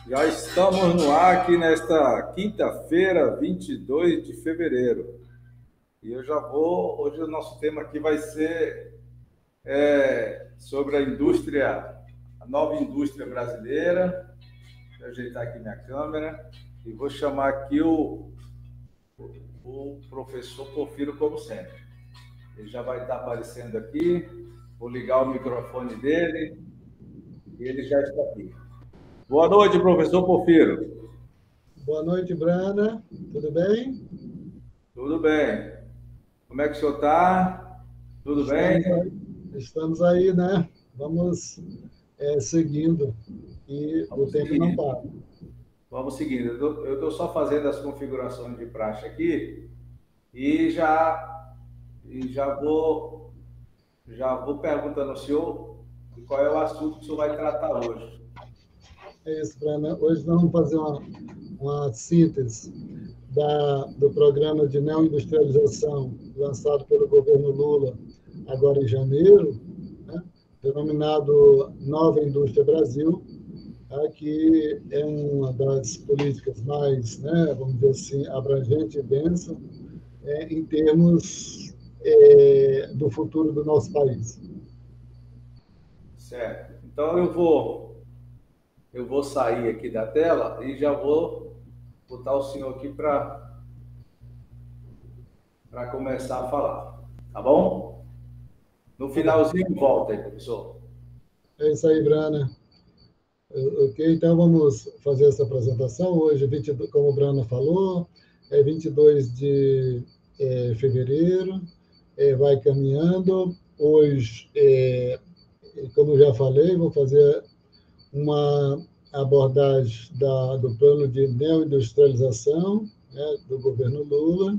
Já estamos no ar aqui nesta quinta-feira, 22 de fevereiro. E eu já vou. Hoje o nosso tema aqui vai ser sobre a indústria, a nova indústria brasileira. Vou ajeitar aqui minha câmera e vou chamar aqui o professor Porfiro, como sempre. Ele já vai estar aparecendo aqui. Vou ligar o microfone dele e ele já está aqui. Boa noite, professor Porfiro. Boa noite, Brana. Tudo bem? Tudo bem? Como é que o senhor está? Tudo bem? Estamos aí, né? Vamos seguindo e o Vamos tempo não seguindo. para. Vamos seguindo. Eu estou só fazendo as configurações de praxe aqui e já vou perguntando ao senhor qual é o assunto que o senhor vai tratar hoje. É isso, Brana. Hoje nós vamos fazer uma síntese do programa de neoindustrialização lançado pelo governo Lula agora em janeiro, né? Denominado Nova Indústria Brasil, tá? Que é uma das políticas mais, né, vamos dizer assim, abrangente e densa em termos do futuro do nosso país. Certo. Então eu vou sair aqui da tela e já vou botar o senhor aqui para começar a falar. Tá bom? No Tá bom. finalzinho volta aí, professor. É isso aí, Brana. Ok, então vamos fazer essa apresentação. Hoje, como o Brana falou, é 22 de fevereiro, vai caminhando. Hoje, como eu já falei, vou fazer uma abordagem do plano de neoindustrialização, né, do governo Lula.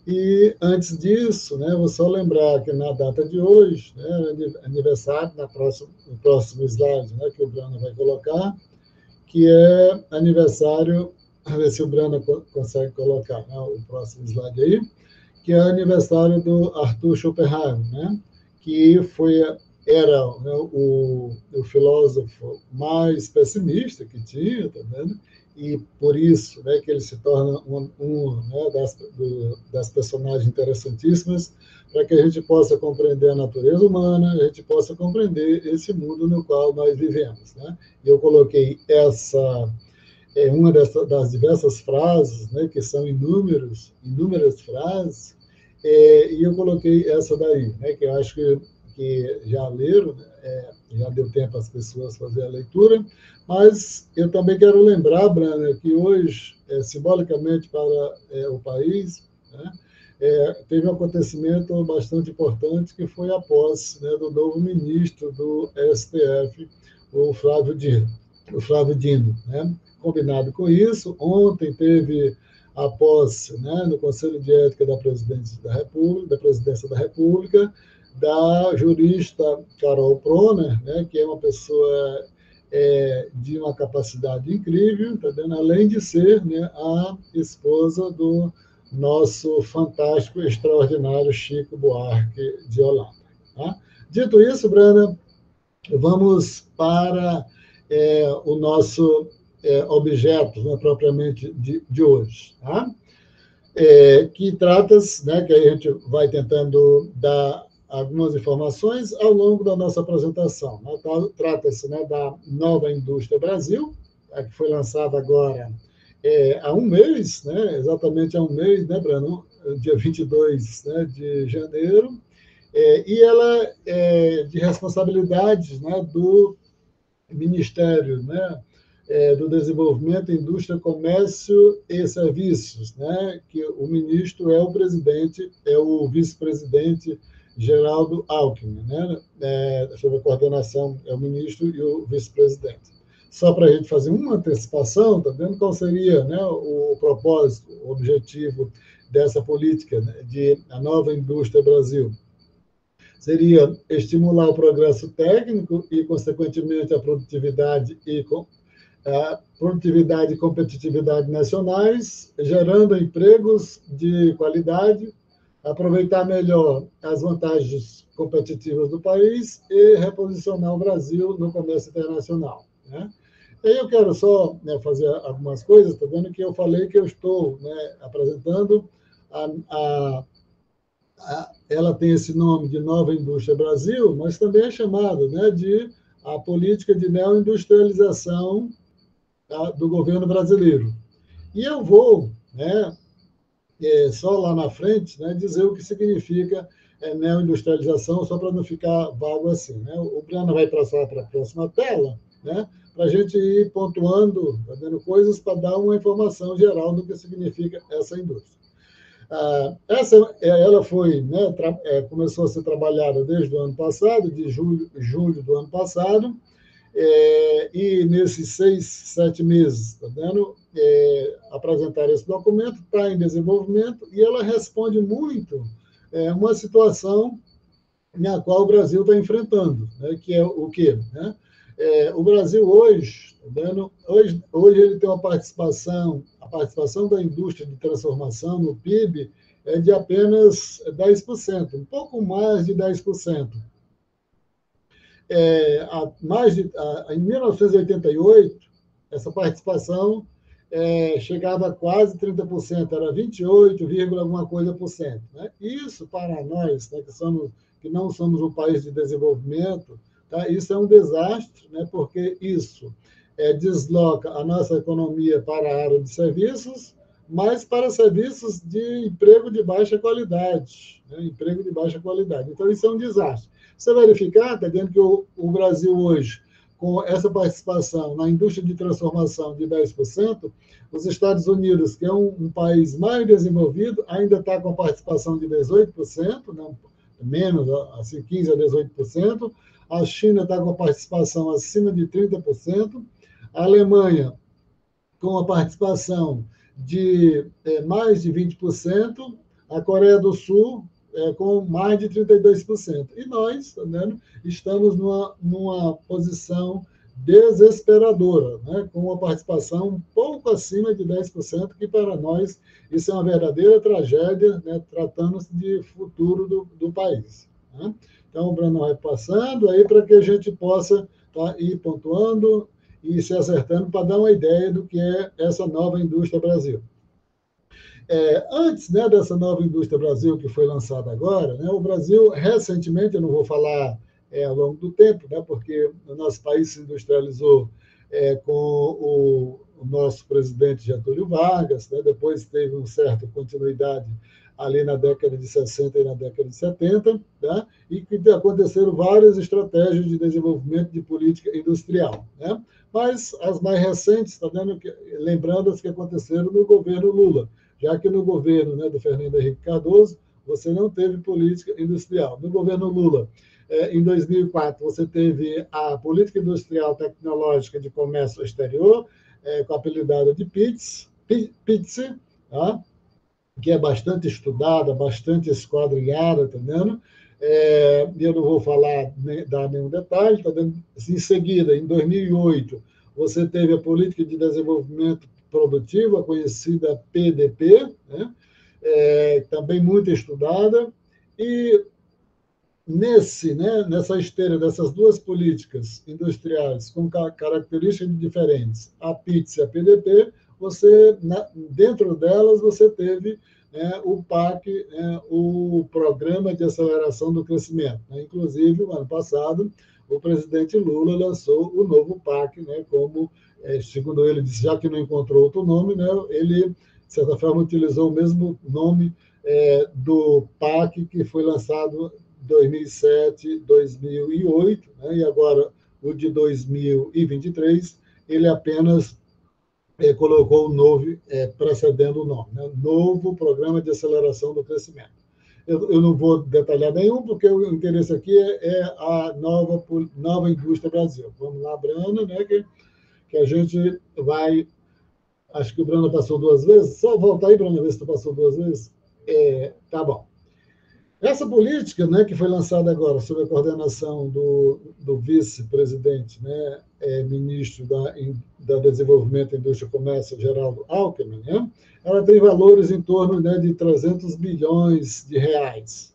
E antes disso, né, vou só lembrar que na data de hoje, né, aniversário, no próximo slide, né, que o Brana vai colocar, que é aniversário, a ver se o Brana consegue colocar, né, o próximo slide aí, que é aniversário do Arthur Schopenhauer, né, que era, né, o filósofo mais pessimista que tinha, tá vendo? E por isso, né, que ele se torna né, das personagens interessantíssimas para que a gente possa compreender a natureza humana, a gente possa compreender esse mundo no qual nós vivemos, né? E eu coloquei uma das diversas frases, né, que são inúmeras frases, e eu coloquei essa daí, né, que eu acho que já leram, né, já deu tempo às pessoas fazer a leitura, mas eu também quero lembrar, Brana, que hoje, simbolicamente para o país, né, teve um acontecimento bastante importante, que foi a posse, né, do novo ministro do STF, o Flávio Dino. Né? Combinado com isso, ontem teve a posse, né, no Conselho de Ética da Presidência da República, da jurista Carol Proner, né, que é uma pessoa de uma capacidade incrível, tá vendo? Além de ser, né, a esposa do nosso fantástico, extraordinário Chico Buarque de Holanda. Tá? Dito isso, Brana, vamos para o nosso objeto, né, propriamente de hoje, tá? Que trata-se, né, que a gente vai tentando dar algumas informações ao longo da nossa apresentação. Né? Trata-se, né, da Nova Indústria Brasil, que foi lançada agora há um mês, né, exatamente há um mês, né, Brano? Dia 22, né, de janeiro, e ela é de responsabilidade, né, do Ministério, né, do Desenvolvimento, Indústria, Comércio e Serviços, né, que o ministro é o presidente, é o vice-presidente Geraldo Alckmin, né, sobre a coordenação é o ministro e o vice-presidente. Só para a gente fazer uma antecipação, tá vendo qual seria, né, o propósito, o objetivo dessa política, né, de a Nova Indústria Brasil? Seria estimular o progresso técnico e, consequentemente, a produtividade e competitividade nacionais, gerando empregos de qualidade, aproveitar melhor as vantagens competitivas do país e reposicionar o Brasil no comércio internacional, né? E aí eu quero só, né, fazer algumas coisas, está vendo que eu falei que eu estou, né, apresentando a, ela tem esse nome de Nova Indústria Brasil, mas também é chamado, né, de a política de neoindustrialização, tá, do governo brasileiro. E eu vou, né, só lá na frente, né, dizer o que significa neoindustrialização, só para não ficar vago assim. Né? O Breno vai passar para a próxima tela, né, para a gente ir pontuando, fazendo coisas para dar uma informação geral do que significa essa indústria. Ela foi, né, começou a ser trabalhada desde o ano passado, de julho do ano passado, e nesses 6, 7 meses, tá vendo? Apresentaram esse documento, está em desenvolvimento, e ela responde muito uma situação na qual o Brasil está enfrentando, né, que é o quê? Né? O Brasil hoje, tá vendo? Hoje ele tem uma participação, a participação da indústria de transformação no PIB é de apenas 10%, um pouco mais de 10%. Em 1988, essa participação chegava a quase 30%, era 28, alguma coisa por cento. Né? Isso, para nós, né, que não somos um país de desenvolvimento, tá? Isso é um desastre, né, porque isso desloca a nossa economia para a área de serviços, mas para serviços de emprego de baixa qualidade. Né? Emprego de baixa qualidade. Então, isso é um desastre. Você verificar, está vendo que o Brasil hoje, com essa participação na indústria de transformação de 10%, os Estados Unidos, que é um país mais desenvolvido, ainda está com a participação de 18%, não, menos, assim, 15% a 18%. A China está com a participação acima de 30%. A Alemanha, com a participação de mais de 20%. A Coreia do Sul, com mais de 32%. E nós, tá vendo, estamos numa posição desesperadora, né, com uma participação um pouco acima de 10%, que para nós isso é uma verdadeira tragédia, né, tratando-se de futuro do país. Né? Então, o Bruno vai passando aí para que a gente possa ir pontuando e se acertando para dar uma ideia do que é essa nova indústria Brasil. Antes, né, dessa nova indústria Brasil que foi lançada agora, né, o Brasil, recentemente, eu não vou falar ao longo do tempo, né, porque o nosso país se industrializou com o nosso presidente Getúlio Vargas, né, depois teve uma certa continuidade ali na década de 60 e na década de 70, né, e que aconteceram várias estratégias de desenvolvimento de política industrial. Né, mas as mais recentes, tá vendo, lembrando as que aconteceram no governo Lula, já que no governo, né, do Fernando Henrique Cardoso, você não teve política industrial. No governo Lula, em 2004, você teve a Política Industrial Tecnológica de Comércio Exterior, com a apelidada de PITS, tá? Que é bastante estudada, bastante esquadrilhada, tá vendo? Eu não vou dar nenhum detalhe, tá vendo? Em seguida, em 2008, você teve a Política de Desenvolvimento Produtivo, a conhecida PDP, né? Também muito estudada, e nessa esteira dessas duas políticas industriais com características diferentes, a PITS e a PDP, dentro delas você teve o PAC, o Programa de Aceleração do Crescimento. Inclusive, no ano passado, o presidente Lula lançou o novo PAC, como, segundo ele disse, já que não encontrou outro nome, ele, de certa forma, utilizou o mesmo nome do PAC que foi lançado em 2007, 2008, e agora o de 2023, ele apenas colocou o novo, precedendo o nome, Novo Programa de Aceleração do Crescimento. Eu não vou detalhar nenhum, porque o interesse aqui é a nova indústria Brasil. Vamos lá, Brana, que a gente vai... Acho que o Brana passou 2 vezes. Só voltar aí, Brana, ver se tu passou 2 vezes. Tá bom. Essa política, que foi lançada agora sob a coordenação do vice-presidente, ministro da Desenvolvimento, Indústria e Comércio, Geraldo Alckmin, ela tem valores em torno de 300 bilhões de reais.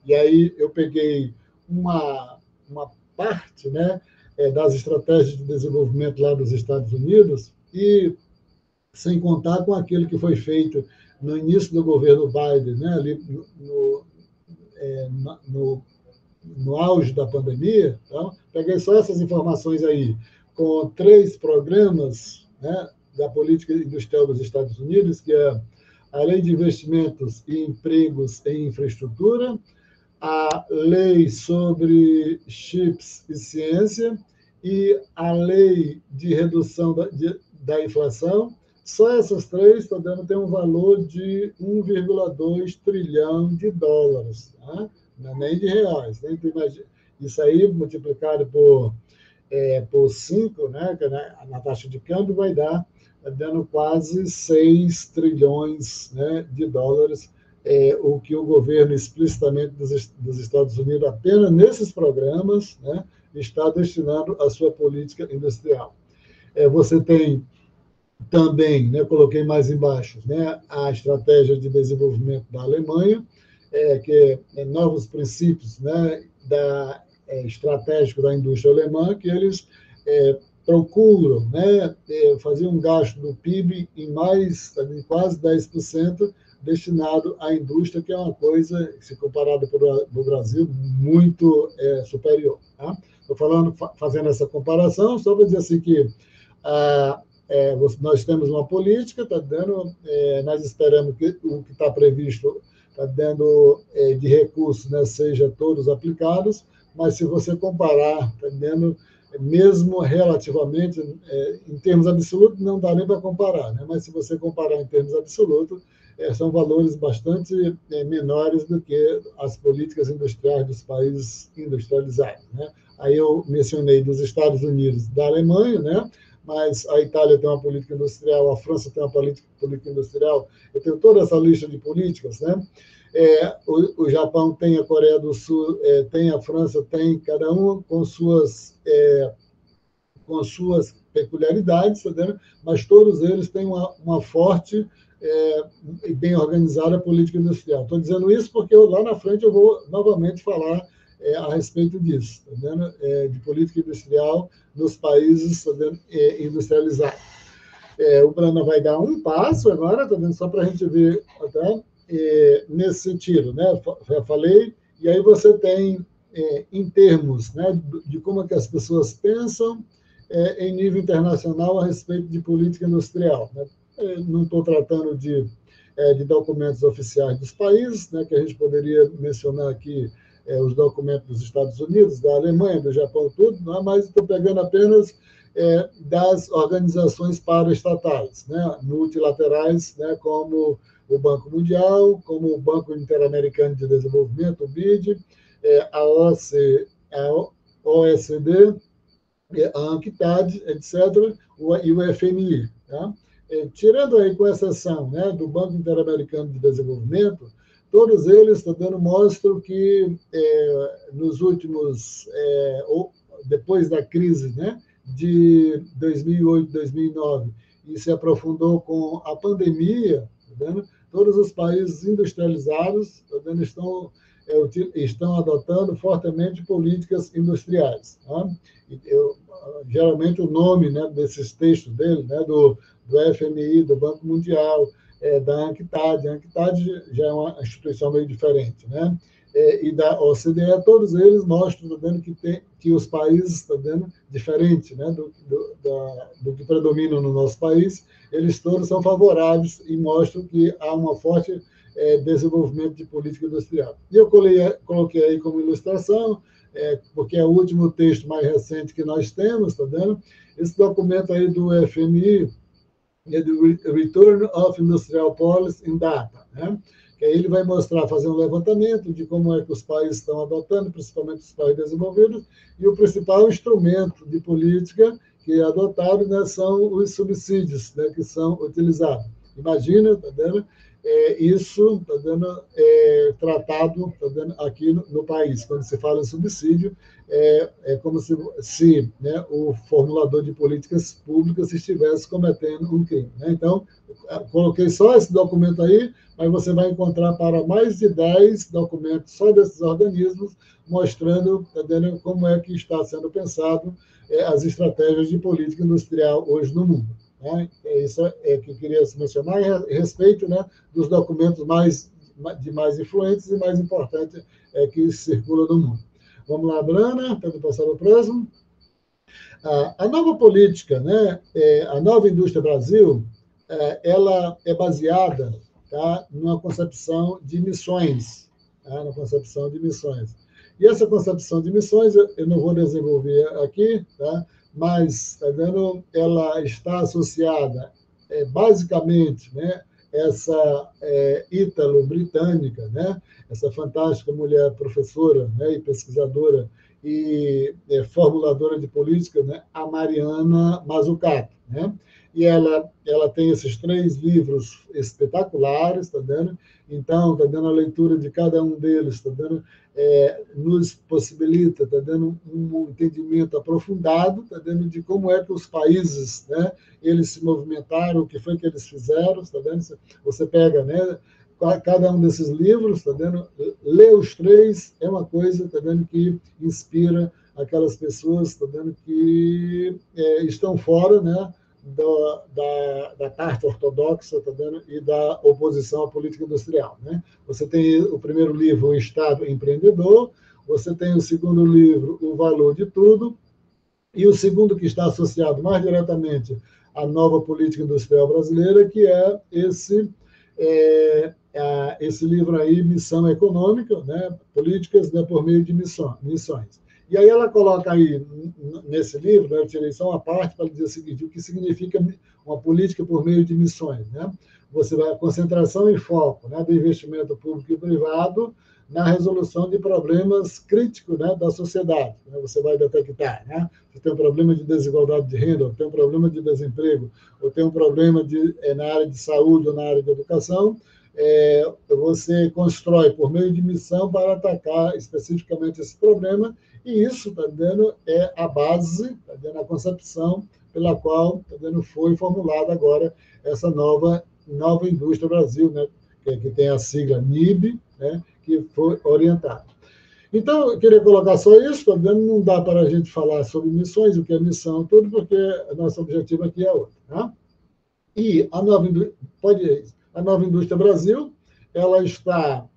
E aí eu peguei uma parte das estratégias de desenvolvimento lá dos Estados Unidos, e sem contar com aquilo que foi feito no início do governo Biden, né, ali no auge da pandemia. Então, peguei só essas informações aí, com 3 programas, né, da política industrial dos Estados Unidos, que é a Lei de Investimentos e Empregos em Infraestrutura, a Lei sobre Chips e Ciência e a Lei de Redução da Inflação. Só essas 3 estão dando tem um valor de 1,2 trilhão de dólares, tá? Não é nem de reais. Nem isso aí multiplicado por 5, né, na taxa de câmbio, vai dar dando quase 6 trilhões, né, de dólares, o que o governo explicitamente dos Estados Unidos, apenas nesses programas, né, está destinando à sua política industrial. Você tem também, né, coloquei mais embaixo, né, a estratégia de desenvolvimento da Alemanha, que é novos princípios, né, estratégico da indústria alemã, que eles procuram, né, fazer um gasto do PIB em quase 10% destinado à indústria, que é uma coisa, se comparada para o Brasil, muito superior. Tá? Estou fazendo essa comparação só para dizer assim que nós temos uma política, nós esperamos que o que está previsto dando de recursos, né, seja todos aplicados, mas se você comparar, mesmo relativamente, em termos absolutos, não dá nem para comparar, né? Mas se você comparar em termos absolutos, são valores bastante menores do que as políticas industriais dos países industrializados, né? Aí eu mencionei dos Estados Unidos, da Alemanha, né? Mas a Itália tem uma política industrial, a França tem uma política industrial, eu tenho toda essa lista de políticas, né? O Japão tem, a Coreia do Sul tem, a França tem, cada um com suas peculiaridades, tá, mas todos eles têm uma forte e bem organizada política industrial. Estou dizendo isso porque lá na frente eu vou novamente falar a respeito disso, tá, de política industrial nos países, tá, industrializados. O Brana vai dar um passo agora, tá, só para a gente ver, tá, nesse sentido, né? Já falei, e aí você tem, em termos, né, de como é que as pessoas pensam em nível internacional a respeito de política industrial, né? Não estou tratando de documentos oficiais dos países, né, que a gente poderia mencionar aqui os documentos dos Estados Unidos, da Alemanha, do Japão, tudo, não é? Mas estou pegando apenas das organizações paraestatais, né, multilaterais, né, como o Banco Mundial, como o Banco Interamericano de Desenvolvimento, o BID, a OECD, a ANCTAD, etc., e o FMI. Tá? Tirando aí, com exceção, né, do Banco Interamericano de Desenvolvimento, todos eles mostram que nos últimos, depois da crise, né, de 2008, 2009, e se aprofundou com a pandemia, tá vendo? Todos os países industrializados, tá vendo, estão adotando fortemente políticas industriais. Tá? Geralmente o nome, né, desses textos dele, né, do FMI, do Banco Mundial, da ANCTAD. A ANCTAD já é uma instituição meio diferente, né? E da OCDE, todos eles mostram, tá vendo, que os países, tá vendo, diferente, né, do que predomina no nosso país, eles todos são favoráveis e mostram que há uma forte desenvolvimento de política industrial. E eu coloquei aí como ilustração, porque é o último texto mais recente que nós temos, tá vendo? Esse documento aí do FMI, é do Return of Industrial Policy in Data, né? Que aí ele vai mostrar, fazer um levantamento de como é que os países estão adotando, principalmente os países desenvolvidos, e o principal instrumento de política que é adotado, né, são os subsídios, né, que são utilizados. Imagina, tá vendo? isso está dando tratado tá dando aqui no país. Quando se fala em subsídio, como se né, o formulador de políticas públicas estivesse cometendo um crime. Né? Então, coloquei só esse documento aí, mas você vai encontrar para mais de 10 documentos só desses organismos, mostrando tá dando, como é que está sendo pensado as estratégias de política industrial hoje no mundo. Né? Isso que eu queria mencionar a respeito, né, dos documentos de mais influentes e mais importantes que circulam no mundo. Vamos lá, Brana, para passar para o próximo. A nova política, né, a nova indústria Brasil, ela é baseada, tá, numa concepção de missões, tá, na concepção de missões. E essa concepção de missões, eu não vou desenvolver aqui, tá, mas tá vendo, ela está associada, basicamente, né, essa ítalo-britânica, né, essa fantástica mulher professora, né, e pesquisadora e formuladora de política, né, a Mariana Mazzucato, né? E ela tem esses 3 livros espetaculares, tá vendo? Então, tá dando a leitura de cada um deles, tá dando nos possibilita, tá dando um entendimento aprofundado, tá dando de como é que os países, né, eles se movimentaram, o que foi que eles fizeram, tá vendo? Você pega, né, cada um desses livros, tá vendo? Ler os 3 é uma coisa, tá vendo, que inspira aquelas pessoas, tá vendo, que estão fora, né, da parte ortodoxa, tá vendo, e da oposição à política industrial, né? Você tem o primeiro livro, O Estado Empreendedor, você tem o segundo livro, O Valor de Tudo, e o segundo, que está associado mais diretamente à nova política industrial brasileira, que é esse livro aí, Missão Econômica, né? Políticas, né, por meio de missões. E aí ela coloca aí, nesse livro, né, eu tirei só uma parte para dizer o seguinte: o que significa uma política por meio de missões, né? Você vai a concentração e foco, né, do investimento público e privado na resolução de problemas críticos, né, da sociedade. Né? Você vai detectar, né? Você tem um problema de desigualdade de renda, ou tem um problema de desemprego, ou tem um problema na área de saúde ou na área de educação, você constrói por meio de missão para atacar especificamente esse problema, e isso, tá vendo, é a base, tá vendo, a concepção pela qual, tá vendo, foi formulada agora essa nova indústria Brasil, né, que tem a sigla NIB, né, que foi orientada. Então, eu queria colocar só isso, tá vendo? Não dá para a gente falar sobre missões, o que é missão, tudo, porque nosso objetivo aqui é outro. Tá? E a nova indústria Brasil, ela está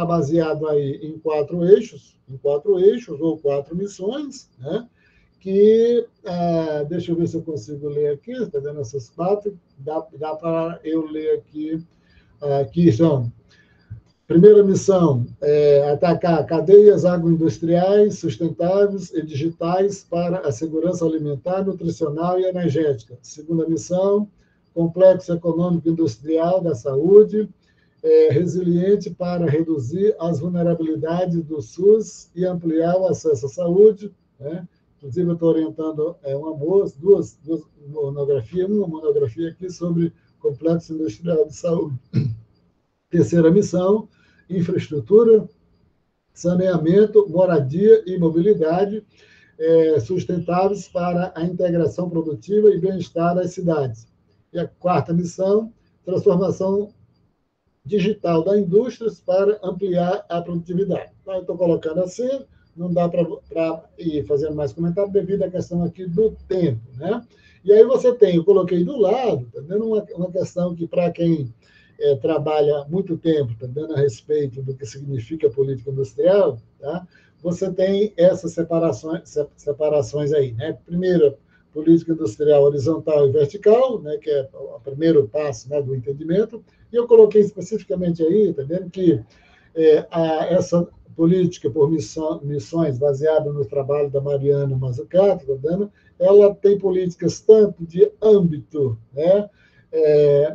baseada aí em 4 eixos, ou 4 missões, né? Que, deixa eu ver se eu consigo ler aqui, está vendo essas 4? Dá para eu ler aqui, que são: primeira missão, atacar cadeias agroindustriais sustentáveis e digitais para a segurança alimentar, nutricional e energética. Segunda missão, complexo econômico industrial da saúde, resiliente para reduzir as vulnerabilidades do SUS e ampliar o acesso à saúde, né? Inclusive, eu estou orientando duas monografias, uma monografia aqui sobre complexo industrial de saúde. Terceira missão, infraestrutura, saneamento, moradia e mobilidade sustentáveis para a integração produtiva e bem-estar das cidades. E a quarta missão, transformação digital da indústria para ampliar a produtividade. Então, eu estou colocando assim, não dá para ir fazendo mais comentário devido à questão aqui do tempo, né? E aí você tem, eu coloquei do lado, tá vendo, uma questão que, para quem trabalha muito tempo, tá vendo, a respeito do que significa política industrial, tá? Você tem essas separações aí, né? Primeiro, política industrial horizontal e vertical, né, que é o primeiro passo, né, do entendimento, e eu coloquei especificamente aí, tá vendo, que essa política por missões baseada no trabalho da Mariana Mazzucato, tá vendo, ela tem políticas tanto de âmbito, né,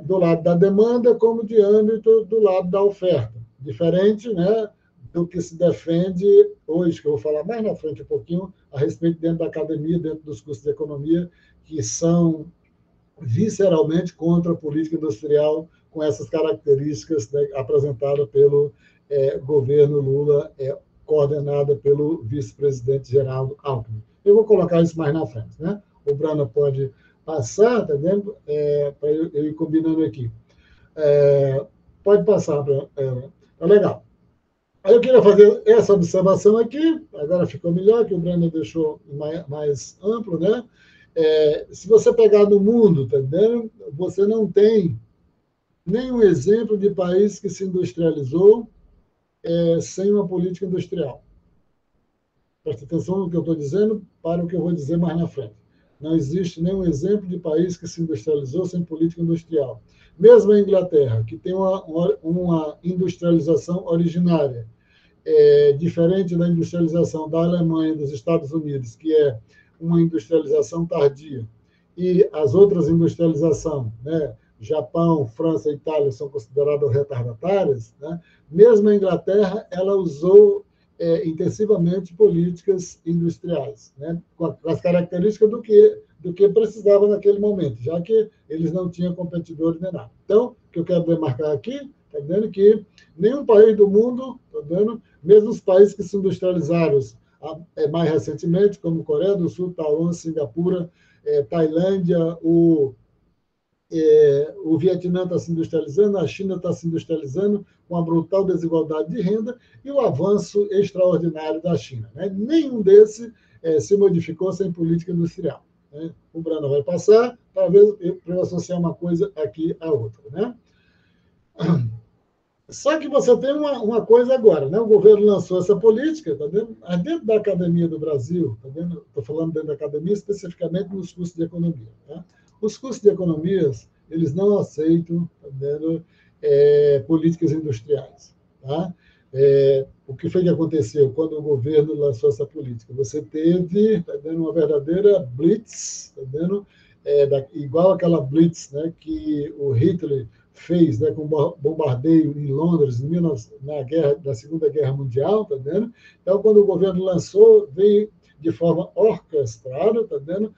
do lado da demanda, como de âmbito do lado da oferta. Diferente, né, do que se defende hoje, que eu vou falar mais na frente um pouquinho, a respeito dentro da academia, dentro dos cursos de economia, que são visceralmente contra a política industrial com essas características, né, apresentadas pelo governo Lula, coordenada pelo vice-presidente Geraldo Alckmin. Eu vou colocar isso mais na frente, né? O Brana pode passar, tá vendo? Para eu ir combinando aqui. Pode passar. Tá legal. Aí eu queria fazer essa observação aqui, agora ficou melhor, que o Brana deixou mais amplo, né? Se você pegar no mundo, tá vendo? Você não tem nenhum exemplo de país que se industrializou sem uma política industrial. Presta atenção no que eu estou dizendo para o que eu vou dizer mais na frente. Não existe nenhum exemplo de país que se industrializou sem política industrial. Mesmo a Inglaterra, que tem uma industrialização originária, diferente da industrialização da Alemanha e dos Estados Unidos, que é uma industrialização tardia, e as outras industrializações, né, Japão, França e Itália, são consideradas retardatárias, né? Mesmo a Inglaterra, ela usou intensivamente políticas industriais, né? Com as características do que precisava naquele momento, já que eles não tinham competidores nem nada. Então, o que eu quero demarcar aqui, está vendo que nenhum país do mundo, tá vendo, mesmo os países que se industrializaram mais recentemente, como Coreia do Sul, Taiwan, Singapura, Tailândia, o Vietnã está se industrializando, a China está se industrializando com a brutal desigualdade de renda e o avanço extraordinário da China, né? Nenhum desses se modificou sem política industrial, né? O Brana vai passar para eu associar uma coisa aqui à outra, né? Só que você tem uma coisa agora, né? O governo lançou essa política, tá vendo? Dentro da Academia do Brasil, tá vendo? Estou falando dentro da academia, especificamente nos cursos de economia, tá? Os cursos de economias, eles não aceitam, tá vendo, políticas industriais, tá? O que foi que aconteceu quando o governo lançou essa política? Você teve, tá vendo, uma verdadeira blitz, tá vendo? Igual aquela blitz, né, que o Hitler fez, né, com bombardeio em Londres na Segunda Guerra Mundial, tá vendo? Então, quando o governo lançou, veio de forma orquestrada, tá vendo?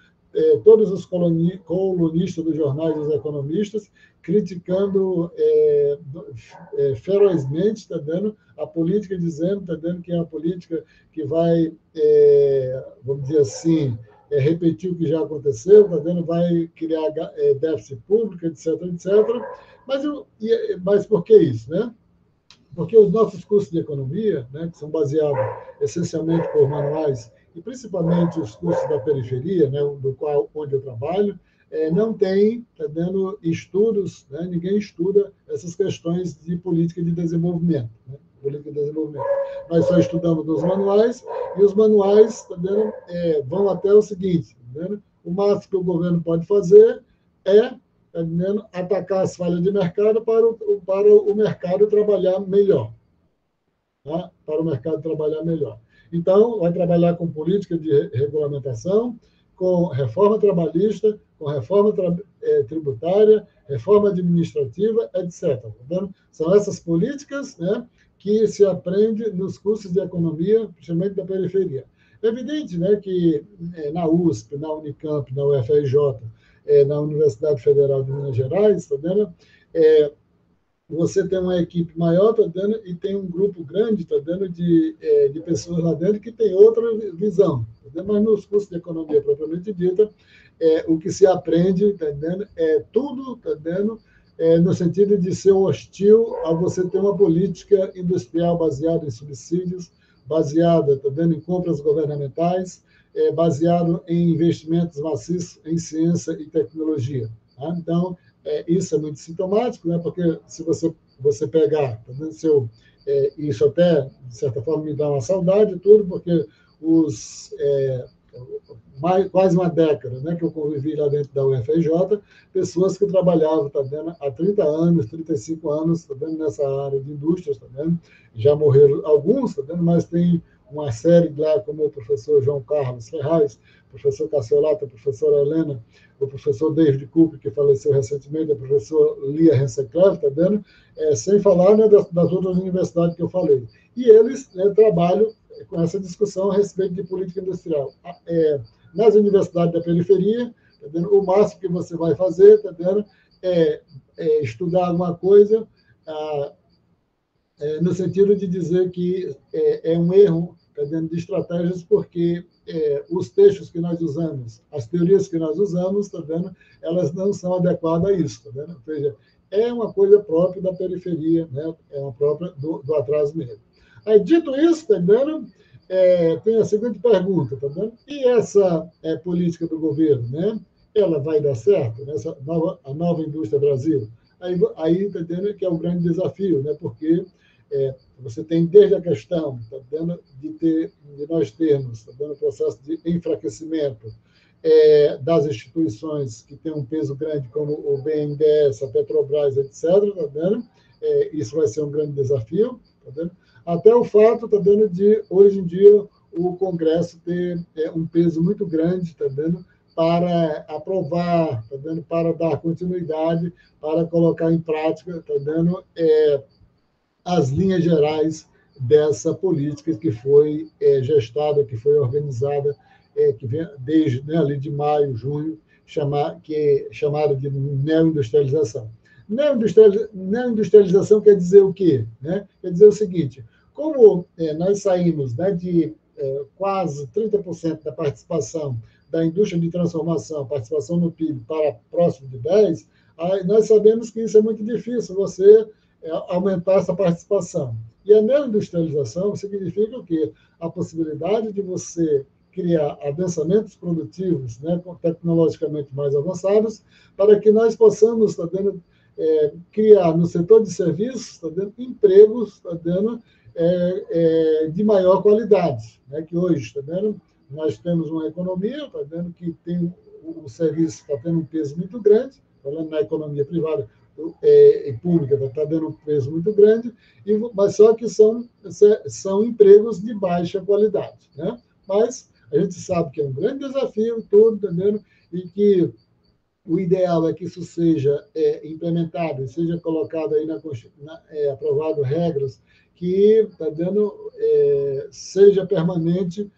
Todos os colunistas dos jornais dos economistas criticando ferozmente, tá vendo, a política, dizendo, tá vendo, que é uma política que vai, vamos dizer assim, repetir o que já aconteceu, tá vendo, vai criar déficit público, etc, etc. Mas por que isso, né? Porque os nossos cursos de economia, né, que são baseados essencialmente por manuais, e principalmente os cursos da periferia, né, onde eu trabalho, não tem, tá vendo, estudos, né, ninguém estuda essas questões de política de desenvolvimento, né, política de desenvolvimento. Nós só estudamos nos manuais, e os manuais, tá vendo, vão até o seguinte, tá vendo? O máximo que o governo pode fazer é, tá vendo, atacar as falhas de mercado para o mercado trabalhar melhor. Tá? Para o mercado trabalhar melhor. Então, vai trabalhar com política de regulamentação, com reforma trabalhista, com reforma tributária, reforma administrativa, etc. Tá? São essas políticas, né, que se aprende nos cursos de economia, principalmente da periferia. É evidente, né, que na USP, na Unicamp, na UFRJ, na Universidade Federal de Minas Gerais, tá vendo? Você tem uma equipe maior, tá vendo? E tem um grupo grande, tá vendo, de pessoas lá dentro que tem outra visão. Tá vendo? Mas nos cursos de economia propriamente dita, o que se aprende, tá vendo, é tudo, tá vendo, no sentido de ser hostil a você ter uma política industrial baseada em subsídios, baseada, tá vendo, em compras governamentais, baseado em investimentos maciços em ciência e tecnologia. Tá? Então, isso é muito sintomático, né? Porque se você pegar, tá vendo, isso até, de certa forma, me dá uma saudade e tudo, porque quase uma década, né, que eu convivi lá dentro da UFRJ, pessoas que trabalhavam, tá vendo, há 30 anos, 35 anos, tá vendo, nessa área de indústrias, tá vendo? Já morreram alguns, tá vendo, mas tem uma série lá, como o professor João Carlos Ferraz, professor Cassiolata, a professora Helena, o professor David Cook, que faleceu recentemente, a professora Lia Hensenclev, tá vendo? Sem falar, né, das outras universidades que eu falei. E eles, né, trabalham com essa discussão a respeito de política industrial. Nas universidades da periferia, tá vendo? O máximo que você vai fazer, tá vendo, é estudar alguma coisa no sentido de dizer que é um erro, tá dentro de estratégias, porque os textos que nós usamos, as teorias que nós usamos, tá vendo? Elas não são adequadas a isso, tá vendo? Ou seja, é uma coisa própria da periferia, né? É uma própria do atraso mesmo. Aí, dito isso, tá vendo? Tem a seguinte pergunta, tá vendo? E essa política do governo, né? Ela vai dar certo, nessa a nova indústria Brasil? Aí tá vendo que é um grande desafio, né? Porque você tem desde a questão, tá vendo, de nós termos, tá vendo, o processo de enfraquecimento das instituições que têm um peso grande, como o BNDES, a Petrobras, etc., tá vendo? Isso vai ser um grande desafio, tá vendo? Até o fato, tá vendo, de hoje em dia o Congresso ter um peso muito grande, tá vendo, para aprovar, tá vendo, para dar continuidade, para colocar em prática, tá vendo, as linhas gerais dessa política que foi gestada, que foi organizada, que vem desde, né, ali de maio, junho, que é chamada de neoindustrialização. Neoindustrialização quer dizer o quê? Né? Quer dizer o seguinte, como nós saímos, né, de quase 30% da participação da indústria de transformação, participação no PIB, para próximo de 10%, nós sabemos que isso é muito difícil, você aumentar essa participação. E a neoindustrialização significa o quê? A possibilidade de você criar adensamentos produtivos, né, tecnologicamente mais avançados, para que nós possamos, tá vendo, criar no setor de serviços, tá vendo, empregos, tá vendo, de maior qualidade, né, que hoje, tá vendo, nós temos uma economia, tá vendo, que tem o serviço está tendo um peso muito grande, falando na economia privada e pública, está dando um peso muito grande, mas só que são empregos de baixa qualidade, né? Mas a gente sabe que é um grande desafio, tudo, entendendo? E que o ideal é que isso seja implementado, seja colocado aí aprovado regras que, tá dando, seja permanente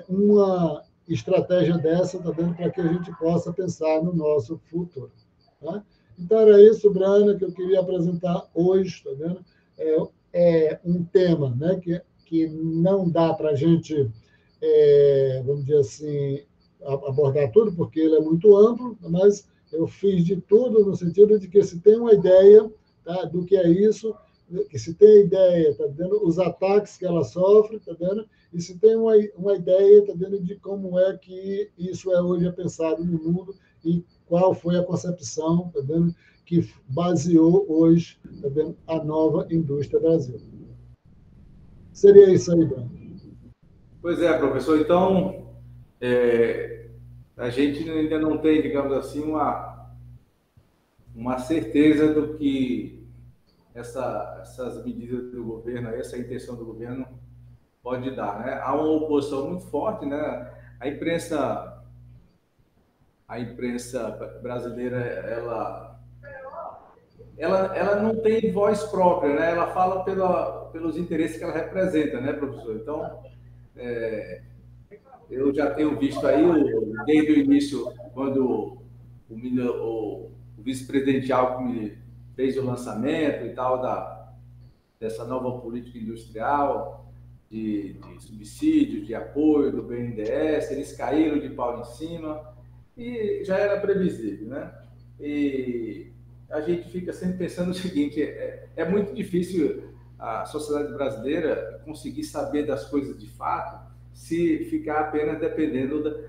uma estratégia dessa, tá dando, para que a gente possa pensar no nosso futuro. Tá? Então, era isso, Brana, que eu queria apresentar hoje, tá vendo? Um tema, né, que não dá para a gente, vamos dizer assim, abordar tudo, porque ele é muito amplo, mas eu fiz de tudo no sentido de que se tem uma ideia, tá, do que é isso, que se tem ideia, tá vendo, os ataques que ela sofre, tá vendo, e se tem uma ideia, tá vendo, de como é que isso hoje pensado no mundo e qual foi a concepção, tá vendo, que baseou hoje, tá vendo, a nova indústria Brasil. Seria isso aí, Bruno. Pois é, professor. Então, a gente ainda não tem, digamos assim, uma certeza do que essas medidas do governo, essa intenção do governo pode dar, né? Há uma oposição muito forte, né? A imprensa brasileira, ela não tem voz própria, né? Ela fala pelos interesses que ela representa, né, professor? Então, eu já tenho visto aí, desde o início, quando o vice-presidente Alckmin fez o lançamento e tal dessa nova política industrial, de subsídio, de apoio do BNDES, eles caíram de pau em cima e já era previsível, né? E a gente fica sempre pensando o seguinte, é muito difícil a sociedade brasileira conseguir saber das coisas de fato se ficar apenas dependendo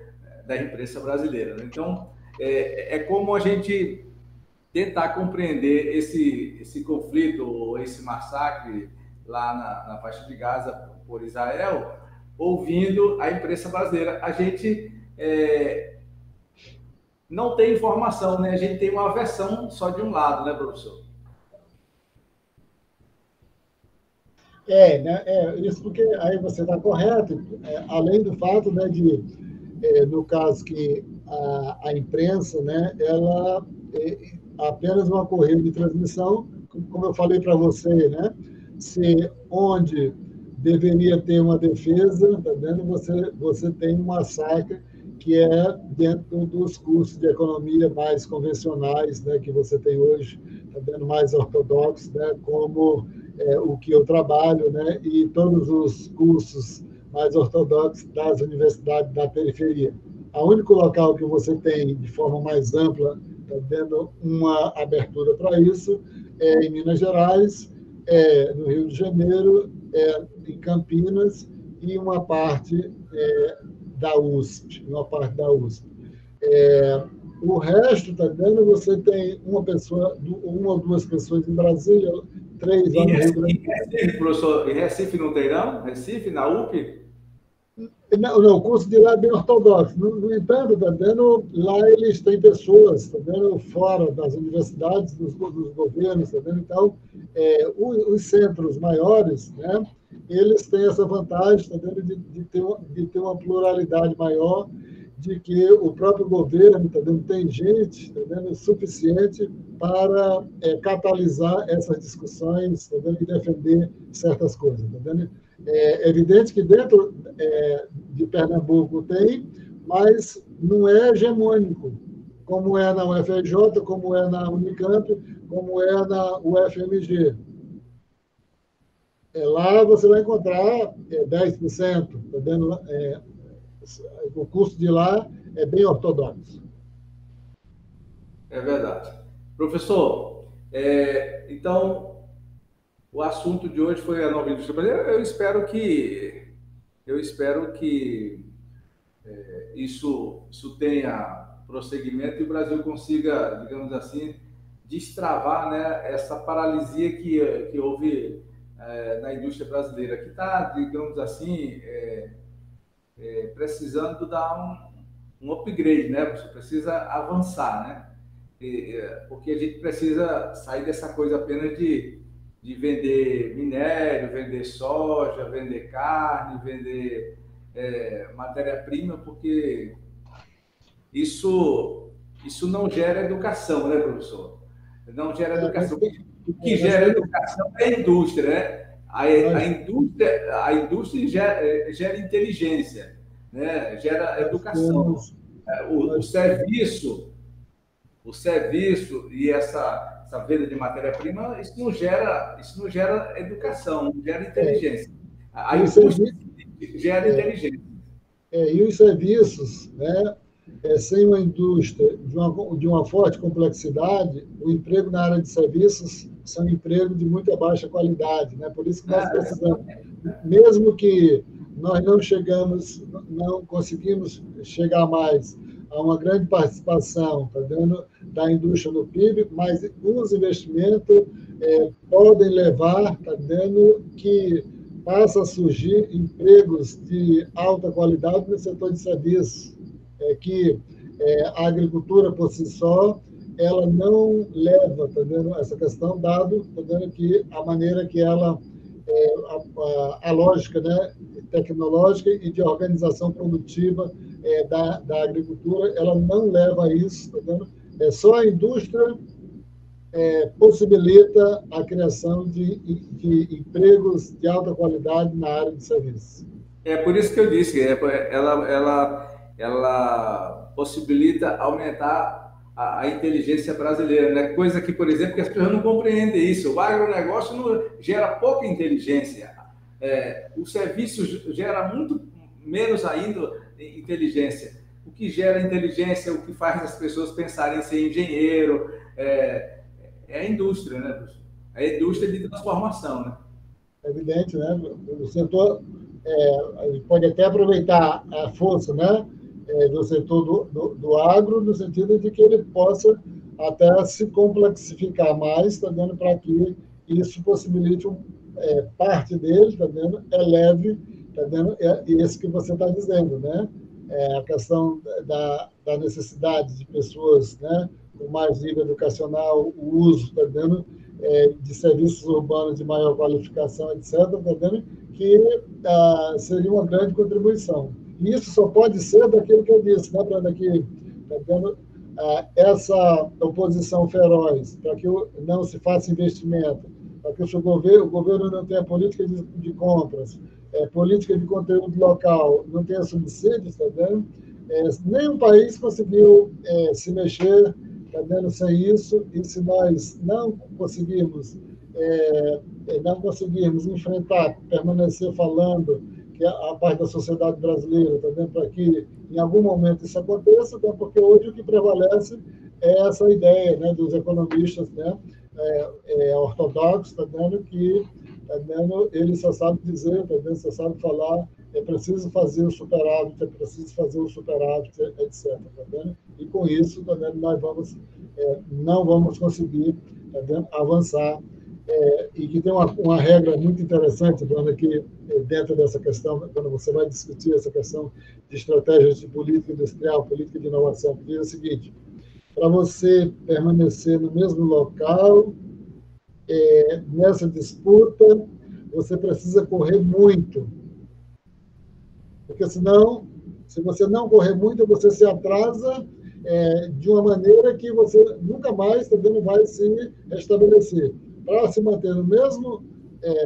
da imprensa brasileira, né? Então, é como a gente tentar compreender esse conflito, ou esse massacre lá na faixa de Gaza por Israel, ouvindo a imprensa brasileira. A gente não tem informação, né? A gente tem uma versão só de um lado, né, professor? Isso porque aí você está correto, além do fato, né, no caso que a imprensa, né, ela é apenas uma corrente de transmissão, como eu falei para você, né, onde deveria ter uma defesa, tá vendo? Você tem um massacre que é dentro dos cursos de economia mais convencionais, né, que você tem hoje, tá vendo, mais ortodoxos, né, como o que eu trabalho, né, e todos os cursos mais ortodoxos das universidades da periferia. O único local que você tem, de forma mais ampla, tá vendo, uma abertura para isso, é em Minas Gerais, no Rio de Janeiro, em Campinas, e uma parte da USP, uma parte da USP. O resto, tá vendo? Você tem uma ou duas pessoas em Brasília, três lá no Rio Grande do Sul. Recife, professor, em Recife não tem, não? Recife, na UP? Não, o curso de lá é bem ortodoxo. No entanto, tá vendo? Lá eles têm pessoas, tá vendo? Fora das universidades, dos governos, tá vendo? Então, os centros maiores, né? Eles têm essa vantagem, tá vendo? De ter uma pluralidade maior, de que o próprio governo, tá vendo? Tem gente, tá vendo? Suficiente para catalisar essas discussões, tá vendo? E defender certas coisas, tá vendo? É evidente que dentro de Pernambuco tem, mas não é hegemônico, como é na UFRJ, como é na Unicamp, como é na UFMG. Lá você vai encontrar 10%, tá vendo? O curso de lá é bem ortodoxo. É verdade. Professor, então, o assunto de hoje foi a nova indústria brasileira. Eu espero que isso tenha prosseguimento e o Brasil consiga, digamos assim, destravar, né, essa paralisia que houve na indústria brasileira, que está, digamos assim, precisando dar um upgrade, né? Você precisa avançar, né? Porque a gente precisa sair dessa coisa apenas de vender minério, vender soja, vender carne, vender matéria-prima, porque isso, isso não gera educação, né, professor? Não gera educação. O que gera educação é a indústria, né? A indústria gera inteligência, né? Gera educação. O serviço, e essa venda de matéria-prima, isso não gera educação, não gera inteligência. A indústria gera inteligência. E os serviços, né? Sem uma indústria de uma forte complexidade, o emprego na área de serviços são empregos de muita baixa qualidade, né? Por isso que nós precisamos, mesmo que nós não conseguimos chegar mais a uma grande participação, tá vendo, da indústria no PIB, mas os investimentos podem levar, tá vendo, que passa a surgir empregos de alta qualidade no setor de serviços, que a agricultura por si só ela não leva, tá vendo, essa questão, dado, tá vendo, que a maneira que ela a lógica, né, tecnológica e de organização produtiva da agricultura, ela não leva a isso, tá vendo? Só a indústria possibilita a criação de empregos de alta qualidade na área de serviços. É por isso que eu disse que ela possibilita aumentar a inteligência brasileira, né? Coisa que, por exemplo, que as pessoas não compreendem isso. O agronegócio não, gera pouca inteligência. O serviço gera muito menos ainda inteligência. O que gera inteligência, o que faz as pessoas pensarem em ser engenheiro, é a indústria, né? A indústria de transformação, né? É evidente, né? O setor a gente pode até aproveitar a força, né, do setor do agro, no sentido de que ele possa até se complexificar mais, tá vendo, para que isso possibilite parte dele, tá vendo, eleve, tá vendo, esse que você está dizendo, né, a questão da necessidade de pessoas, né, com mais nível educacional, o uso, tá vendo, de serviços urbanos de maior qualificação, etc., tá vendo, que seria uma grande contribuição. E isso só pode ser daquilo que eu disse, né, Branda, que tá vendo, essa oposição feroz, para que não se faça investimento, para que o governo não tenha política de compras, política de conteúdo local, não tenha subsídios, tá vendo? Nenhum país conseguiu se mexer, tá vendo, sem isso, e se nós não conseguirmos enfrentar, permanecer falando que a parte da sociedade brasileira, tá vendo, para que em algum momento isso aconteça, tá, porque hoje o que prevalece é essa ideia, né, dos economistas, né, ortodoxos, tá vendo, que tá vendo, eles só sabem dizer, tá vendo, só sabem falar, é preciso fazer o superávit, é preciso fazer o superávit, etc. Tá vendo? E com isso, tá vendo, nós não vamos conseguir, tá vendo, avançar. E que tem uma regra muito interessante, Bruno, que dentro dessa questão, quando você vai discutir essa questão de estratégias de política industrial, política de inovação, que diz o seguinte: para você permanecer no mesmo local, nessa disputa, você precisa correr muito. Porque senão, se você não correr muito, você se atrasa de uma maneira que você nunca mais também vai se restabelecer. Para se manter no mesmo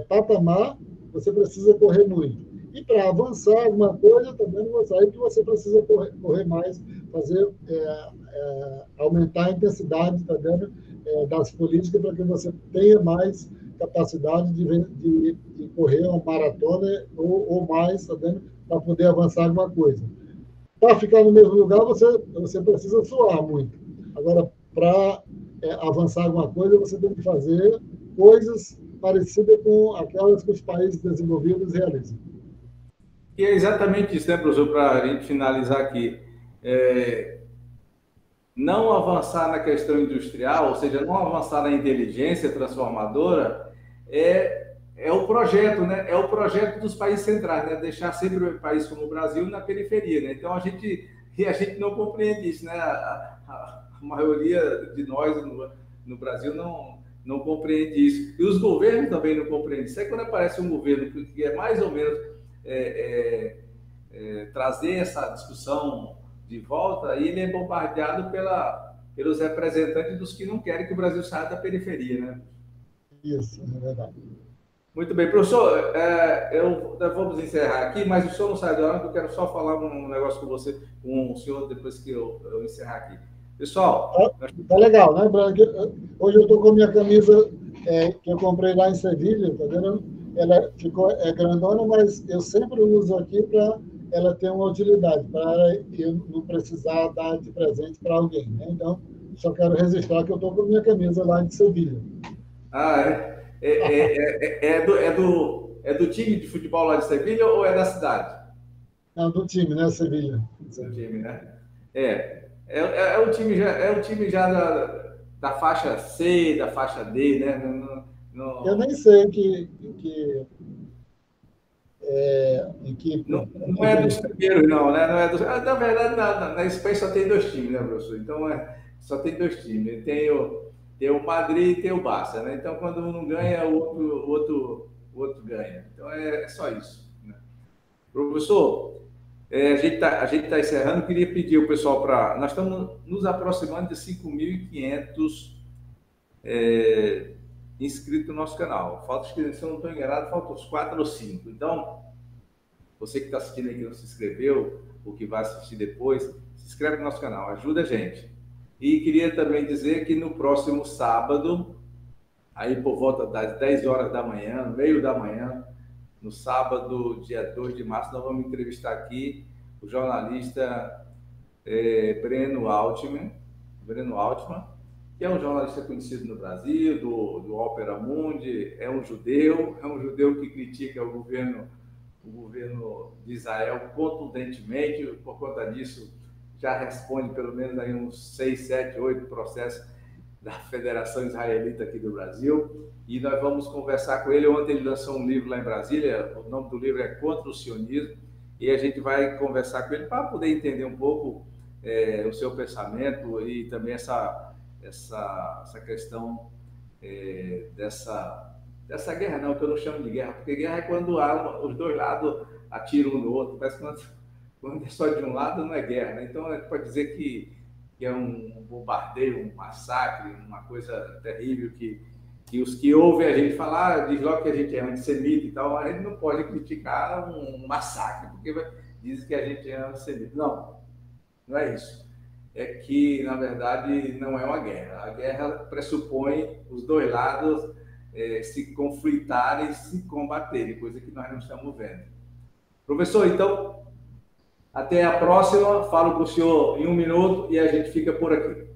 patamar, você precisa correr muito. E para avançar alguma coisa, também aí que você precisa correr mais, fazer aumentar a intensidade, tá vendo, das políticas para que você tenha mais capacidade de correr uma maratona ou mais, tá vendo, para poder avançar alguma coisa. Para ficar no mesmo lugar, você precisa suar muito. Agora, para avançar alguma coisa, você tem que fazer coisas parecidas com aquelas que os países desenvolvidos realizam. E é exatamente isso, né, professor, para a gente finalizar aqui. Não avançar na questão industrial, ou seja, não avançar na inteligência transformadora, é o projeto, né? É o projeto dos países centrais, né? Deixar sempre o país como o Brasil na periferia, né? Então a gente não compreende isso, né? A maioria de nós no Brasil não compreende isso. E os governos também não compreendem isso. Aí quando aparece um governo que é mais ou menos trazer essa discussão de volta, e ele é bombardeado pelos representantes dos que não querem que o Brasil saia da periferia, né? Isso, é verdade. Muito bem, professor, vamos encerrar aqui, mas o senhor não sai do ar, eu quero só falar um negócio com você, com o senhor, depois que eu encerrar aqui. Pessoal... Tá legal, né, Branco? Hoje eu estou com a minha camisa que eu comprei lá em Sevilha, tá vendo? Ela ficou grandona, mas eu sempre uso aqui para ela ter uma utilidade, para eu não precisar dar de presente para alguém, né? Então, só quero registrar que eu estou com a minha camisa lá de Sevilha. Ah, é do time de futebol lá de Sevilha ou é da cidade? Não, do time, né, Sevilha. Do time, né? É o time já da faixa C, da faixa D, né? Eu nem sei que equipe. Não é dos primeiros, não, né? Não é dos, na verdade, na Espanha só tem dois times, né, professor? Então, só tem dois times. Tem o Madrid e tem o Barça, né? Então, quando um não ganha, o outro ganha. Então, é só isso, né? Professor, a gente tá encerrando. Eu queria pedir ao pessoal para... Nós estamos nos aproximando de 5.500 inscritos no nosso canal. Falta, se eu não estou enganado, faltam uns 4 ou 5. Então, você que está assistindo aqui não se inscreveu, ou que vai assistir depois, se inscreve no nosso canal, ajuda a gente. E queria também dizer que no próximo sábado, aí por volta das 10 horas da manhã, meio da manhã, no sábado, dia 2 de março, nós vamos entrevistar aqui o jornalista Breno Altman, que é um jornalista conhecido no Brasil, do Opera Mundi, é um judeu que critica o governo de Israel contundentemente. Por conta disso, já responde pelo menos aí uns 6, 7, 8 processos da Federação Israelita aqui do Brasil. E nós vamos conversar com ele. Ontem ele lançou um livro lá em Brasília, o nome do livro é Contra o Sionismo, e a gente vai conversar com ele para poder entender um pouco o seu pensamento e também essa questão dessa guerra, não, que eu não chamo de guerra, porque guerra é quando os dois lados atiram um no outro. Parece que quando é só de um lado, não é guerra, né? Então, a gente pode dizer que é um bombardeio, um massacre, uma coisa terrível que os que ouvem a gente falar, diz logo que a gente é antissemita e tal, a gente não pode criticar um massacre, porque diz que a gente é antissemita. Não. não é isso. É que, na verdade, não é uma guerra. A guerra pressupõe os dois lados se conflitarem, se combaterem, coisa que nós não estamos vendo. Professor, então, até a próxima. Falo com o senhor em 1 minuto e a gente fica por aqui.